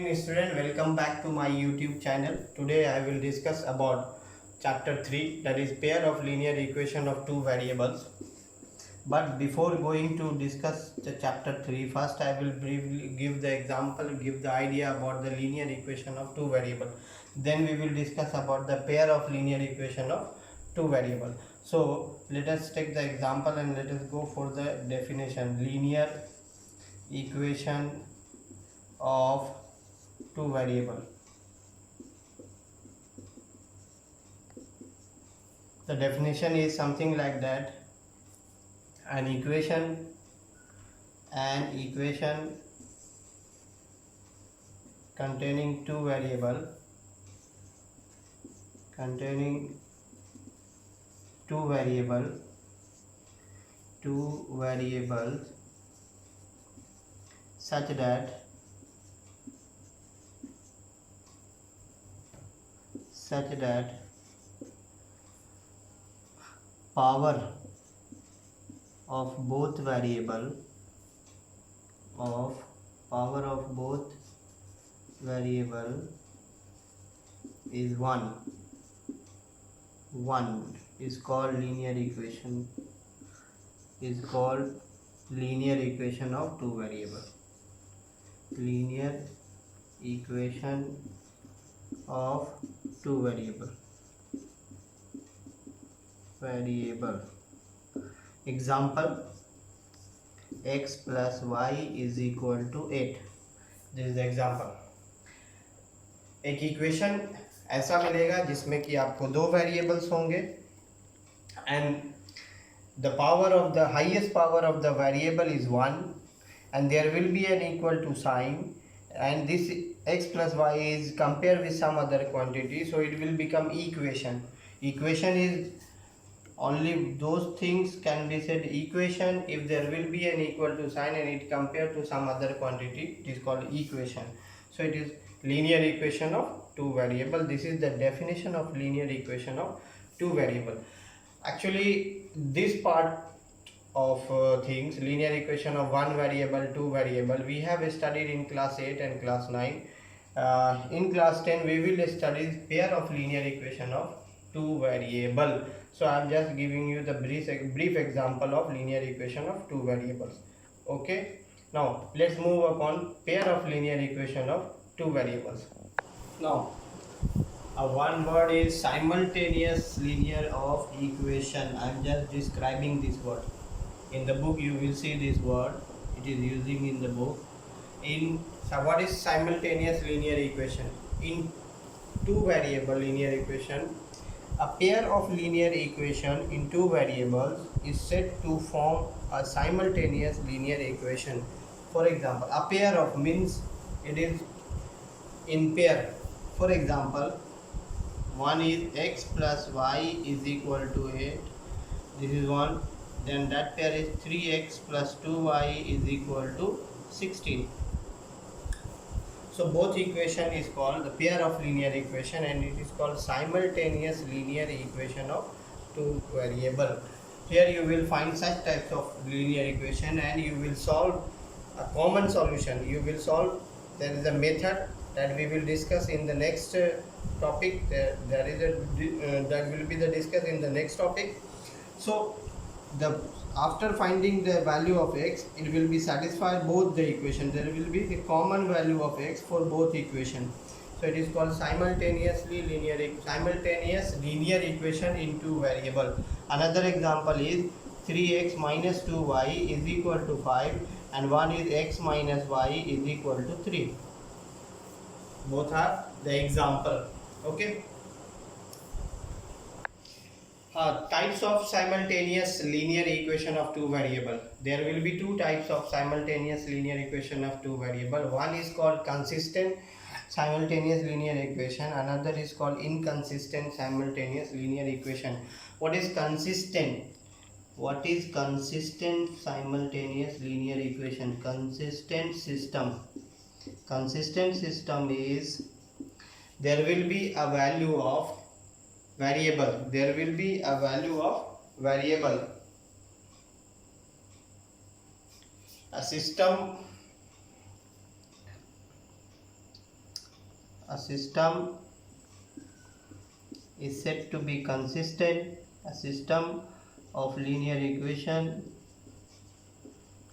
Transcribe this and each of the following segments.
evening student, welcome back to my YouTube channel. Today I will discuss about chapter 3, that is pair of linear equation of two variables. But before going to discuss the chapter 3, first I will briefly give the example, give the idea about the linear equation of two variables. Then we will discuss about the pair of linear equation of two variables. So let us take the example and let us go for the definition. Linear equation of two variable. The definition is something like that: an equation containing two variable such that power of both variable is 1 is called linear equation of two variable. Linear equation of two variable. Example: x plus y is equal to 8. This is the example. एक equation ऐसा मिलेगा जिसमें कि आपको दो variables होंगे and the highest power of the variable is 1 and there will be an equal to sign, and this x plus y is compared with some other quantity, so it will become equation. Equation is only those things can be said equation if there will be an equal to sign and it compared to some other quantity. It is called equation. So it is linear equation of two variable. This is the definition of linear equation of two variable. Actually this part of things, linear equation of one variable, two variable, we have studied in class 8 and class 9. In class 10 we will study pair of linear equation of two variable. So I am just giving you the brief example of linear equation of two variables. Okay, now let's move upon pair of linear equation of two variables. Now one word is simultaneous linear of equation. I am just describing this word. In the book you will see this word, it is using in the book. So what is simultaneous linear equation? In two variable linear equation, a pair of linear equation in two variables is said to form a simultaneous linear equation. For example, a pair of means it is in pair. For example, one is x plus y is equal to 8. This is one. Then that pair is 3x plus 2y is equal to 16. So both equation is called the pair of linear equation and it is called simultaneous linear equation of two variable. Here you will find such types of linear equation and you will solve a common solution. You will solve, there is a method that we will discuss in the next topic. That will be the discuss in the next topic. So after finding the value of x, it will be satisfied both the equation. There will be a common value of x for both equation. So it is called simultaneous linear equation in two variable. Another example is 3x minus 2y is equal to 5 and one is x minus y is equal to 3. Both are the example. Okay. Types of simultaneous linear equation of two variable. There will be two types of simultaneous linear equation of two variable. One is called consistent simultaneous linear equation. Another is called inconsistent simultaneous linear equation. What is consistent? What is consistent simultaneous linear equation? Consistent system is there will be a value of variable. A system a system is said to be consistent. A system of linear equation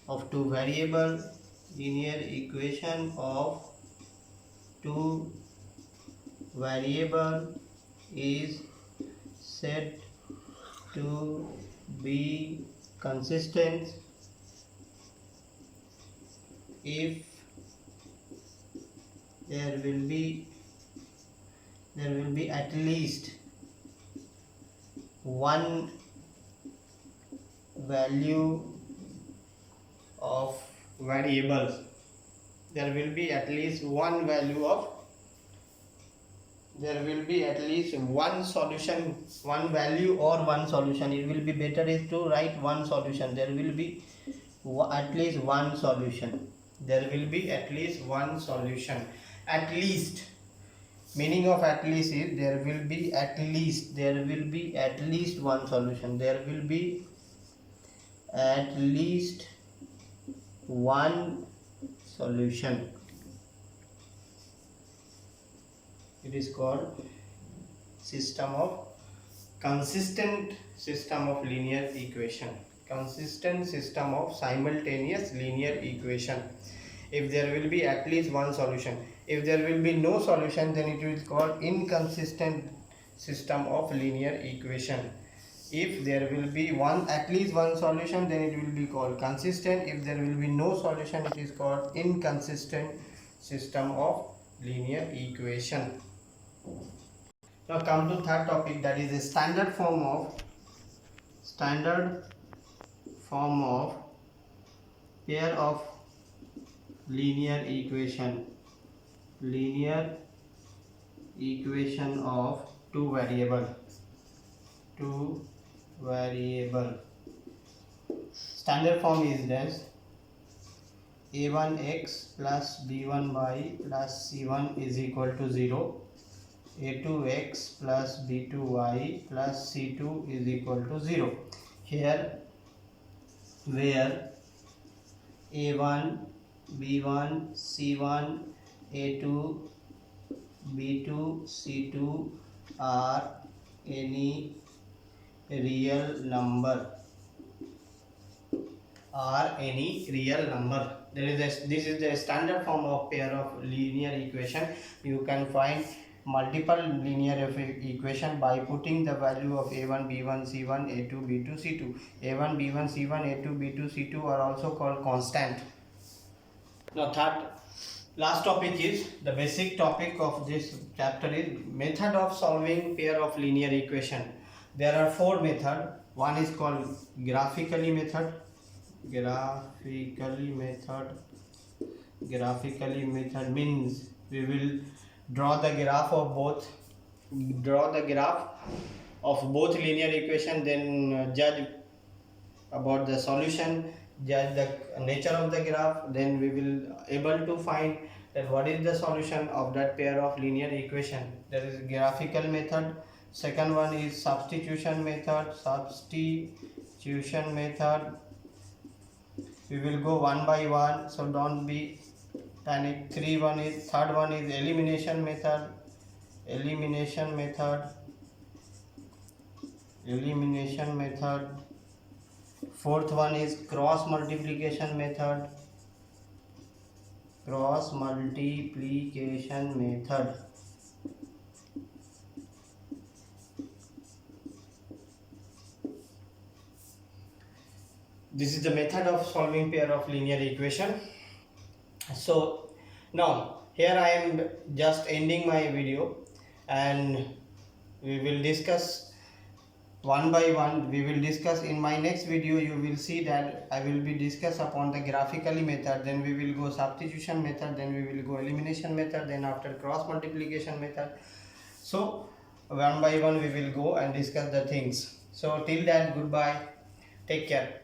of two variable, linear equation of two variable is said to be consistent if there will be at least one value of variables. There will be at least one value of, there will be at least one solution, one value or one solution. It will be better is to write one solution. There will be at least one solution. There will be at least one solution. At least, meaning of at least is there will be at least one solution. There will be at least one solution. It is called consistent system of linear equation. Consistent system of simultaneous linear equation. If there will be at least one solution. If there will be no solution, then it is called inconsistent system of linear equation. If there will be at least one solution, then it will be called consistent. If there will be no solution, it is called inconsistent system of linear equation. Now come to third topic, that is the standard form of pair of linear equation of two variable. Standard form is this: a1x plus b1y plus c1 is equal to 0. a2x plus b2y plus c2 is equal to 0. Here where a1, b1, c1, a2, b2, c2 are any real number. This is the standard form of pair of linear equation. You can find multiple linear equation by putting the value of a1, b1, c1, a2, b2, c2. a1, b1, c1, a2, b2, c2 are also called constant. Now last topic is the basic topic of this chapter is method of solving pair of linear equation. There are four methods. One is called graphically method. Graphically method means we will draw the graph of both linear equation, then judge about the solution, judge the nature of the graph, then we will able to find that what is the solution of that pair of linear equation. That is graphical method. Second one is substitution method. We will go one by one, so don't be panic. Third one is elimination method. Fourth one is cross multiplication method. This is the method of solving pair of linear equation. So now here I am just ending my video, and we will discuss one by one. We will discuss in my next video. You will see that I will be discuss upon the graphically method, then we will go substitution method, then we will go elimination method, then after cross multiplication method. So one by one we will go and discuss the things. So till then, goodbye, take care.